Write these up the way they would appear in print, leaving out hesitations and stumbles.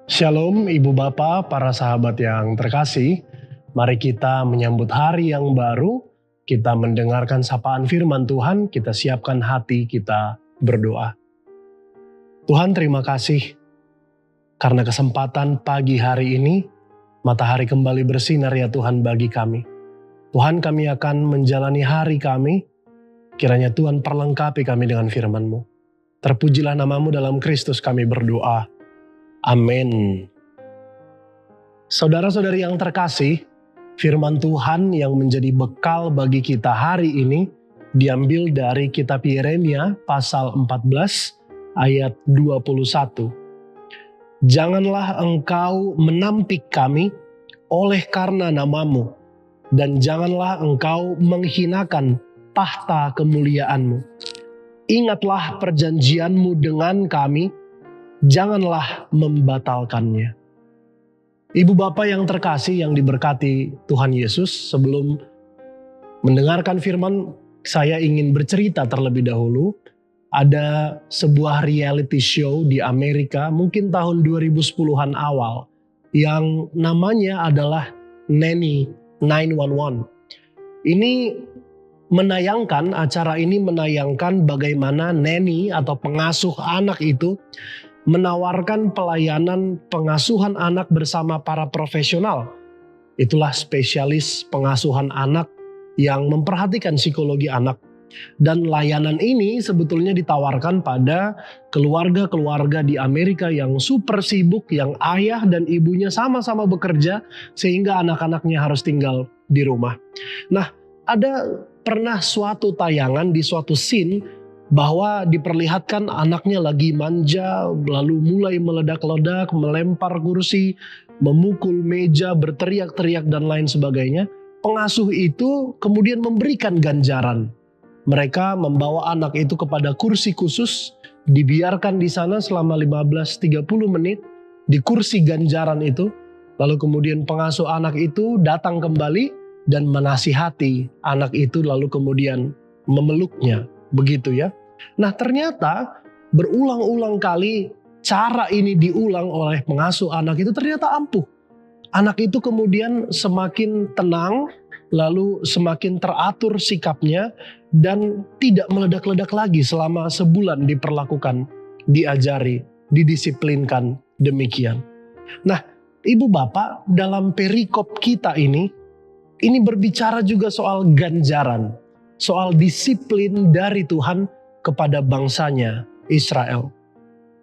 Shalom Ibu Bapa, para sahabat yang terkasih. Mari kita menyambut hari yang baru, kita mendengarkan sapaan firman Tuhan, kita siapkan hati, kita berdoa. Tuhan, terima kasih karena kesempatan pagi hari ini, matahari kembali bersinar ya Tuhan bagi kami. Tuhan, kami akan menjalani hari kami, kiranya Tuhan perlengkapi kami dengan firman-Mu. Terpujilah nama-Mu dalam Kristus kami berdoa. Amin. Saudara-saudari yang terkasih, firman Tuhan yang menjadi bekal bagi kita hari ini diambil dari kitab Yeremia pasal 14 ayat 21. Janganlah engkau menampik kami oleh karena namamu, dan janganlah engkau menghinakan tahta kemuliaanmu. Ingatlah perjanjianmu dengan kami, janganlah membatalkannya. Ibu Bapa yang terkasih yang diberkati Tuhan Yesus, sebelum mendengarkan firman, saya ingin bercerita terlebih dahulu. Ada sebuah reality show di Amerika, mungkin tahun 2010-an awal, yang namanya adalah Nanny 911. Acara ini menayangkan bagaimana nanny atau pengasuh anak itu menawarkan pelayanan pengasuhan anak bersama para profesional. Itulah spesialis pengasuhan anak yang memperhatikan psikologi anak. Dan layanan ini sebetulnya ditawarkan pada keluarga-keluarga di Amerika yang super sibuk, yang ayah dan ibunya sama-sama bekerja sehingga anak-anaknya harus tinggal di rumah. Nah, ada pernah suatu tayangan di suatu scene bahwa diperlihatkan anaknya lagi manja, lalu mulai meledak-ledak, melempar kursi, memukul meja, berteriak-teriak dan lain sebagainya. Pengasuh itu kemudian memberikan ganjaran. Mereka membawa anak itu kepada kursi khusus, dibiarkan di sana selama 15-30 menit di kursi ganjaran itu. Lalu kemudian pengasuh anak itu datang kembali dan menasihati anak itu, lalu kemudian memeluknya. Begitu ya. Nah, ternyata berulang-ulang kali cara ini diulang oleh pengasuh anak itu ternyata ampuh. Anak itu kemudian semakin tenang, lalu semakin teratur sikapnya dan tidak meledak-ledak lagi selama sebulan diperlakukan, diajari, didisiplinkan demikian. Nah, Ibu Bapak, dalam perikop kita ini berbicara juga soal ganjaran, soal disiplin dari Tuhan kepada bangsanya Israel.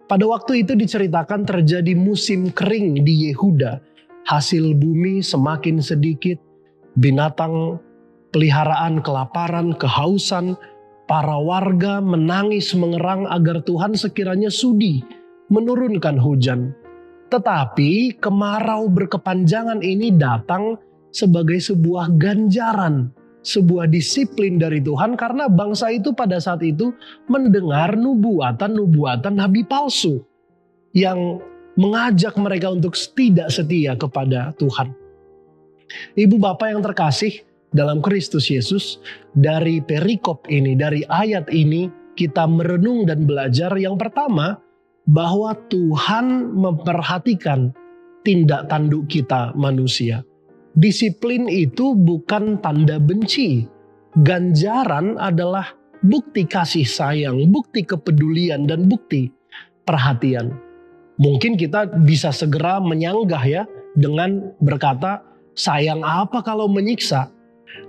Pada waktu itu diceritakan terjadi musim kering di Yehuda. Hasil bumi semakin sedikit, binatang peliharaan kelaparan, kehausan. Para warga menangis mengerang agar Tuhan sekiranya sudi menurunkan hujan. Tetapi kemarau berkepanjangan ini datang sebagai sebuah ganjaran, sebuah disiplin dari Tuhan, karena bangsa itu pada saat itu mendengar nubuatan nabi palsu yang mengajak mereka untuk tidak setia kepada Tuhan. Ibu Bapak yang terkasih dalam Kristus Yesus, dari perikop ini, dari ayat ini kita merenung dan belajar yang pertama, bahwa Tuhan memperhatikan tindak tanduk kita manusia. Disiplin itu bukan tanda benci. Ganjaran adalah bukti kasih sayang, bukti kepedulian, dan bukti perhatian. Mungkin kita bisa segera menyanggah ya dengan berkata, sayang apa kalau menyiksa?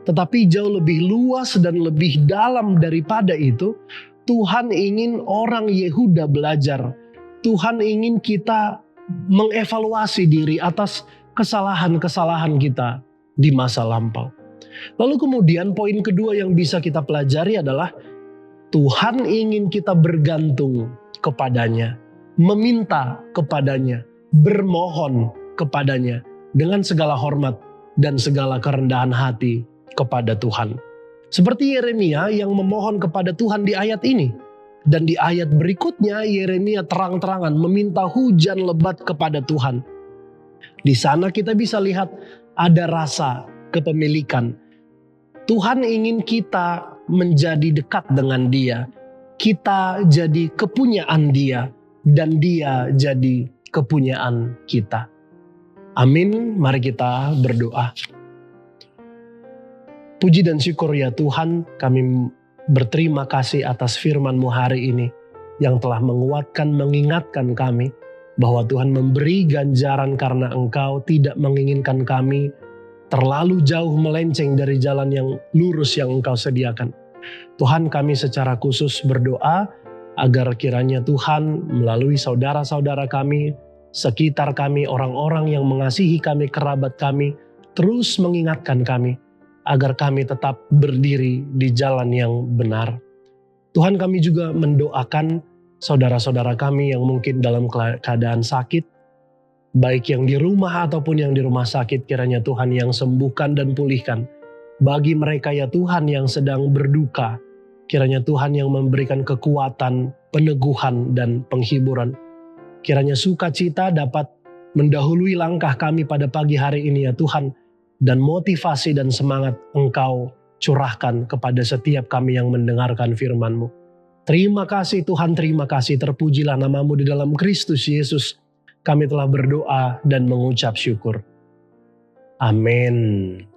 Tetapi jauh lebih luas dan lebih dalam daripada itu, Tuhan ingin orang Yehuda belajar. Tuhan ingin kita mengevaluasi diri atas kesalahan-kesalahan kita di masa lampau. Lalu kemudian poin kedua yang bisa kita pelajari adalah Tuhan ingin kita bergantung kepadanya, meminta kepadanya, bermohon kepadanya dengan segala hormat dan segala kerendahan hati kepada Tuhan. Seperti Yeremia yang memohon kepada Tuhan di ayat ini. Dan di ayat berikutnya Yeremia terang-terangan meminta hujan lebat kepada Tuhan. Di sana kita bisa lihat ada rasa kepemilikan. Tuhan ingin kita menjadi dekat dengan Dia. Kita jadi kepunyaan Dia dan Dia jadi kepunyaan kita. Amin. Mari kita berdoa. Puji dan syukur ya Tuhan, kami berterima kasih atas firman-Mu hari ini yang telah menguatkan, mengingatkan kami bahwa Tuhan memberi ganjaran karena Engkau tidak menginginkan kami terlalu jauh melenceng dari jalan yang lurus yang Engkau sediakan. Tuhan, kami secara khusus berdoa agar kiranya Tuhan melalui saudara-saudara kami, sekitar kami, orang-orang yang mengasihi kami, kerabat kami, terus mengingatkan kami agar kami tetap berdiri di jalan yang benar. Tuhan, kami juga mendoakan saudara-saudara kami yang mungkin dalam keadaan sakit, baik yang di rumah ataupun yang di rumah sakit, kiranya Tuhan yang sembuhkan dan pulihkan. Bagi mereka ya Tuhan yang sedang berduka, kiranya Tuhan yang memberikan kekuatan, peneguhan, dan penghiburan. Kiranya sukacita dapat mendahului langkah kami pada pagi hari ini ya Tuhan, dan motivasi dan semangat Engkau curahkan kepada setiap kami yang mendengarkan firman-Mu. Terima kasih Tuhan, terima kasih, terpujilah nama-Mu di dalam Kristus Yesus. Kami telah berdoa dan mengucap syukur. Amin.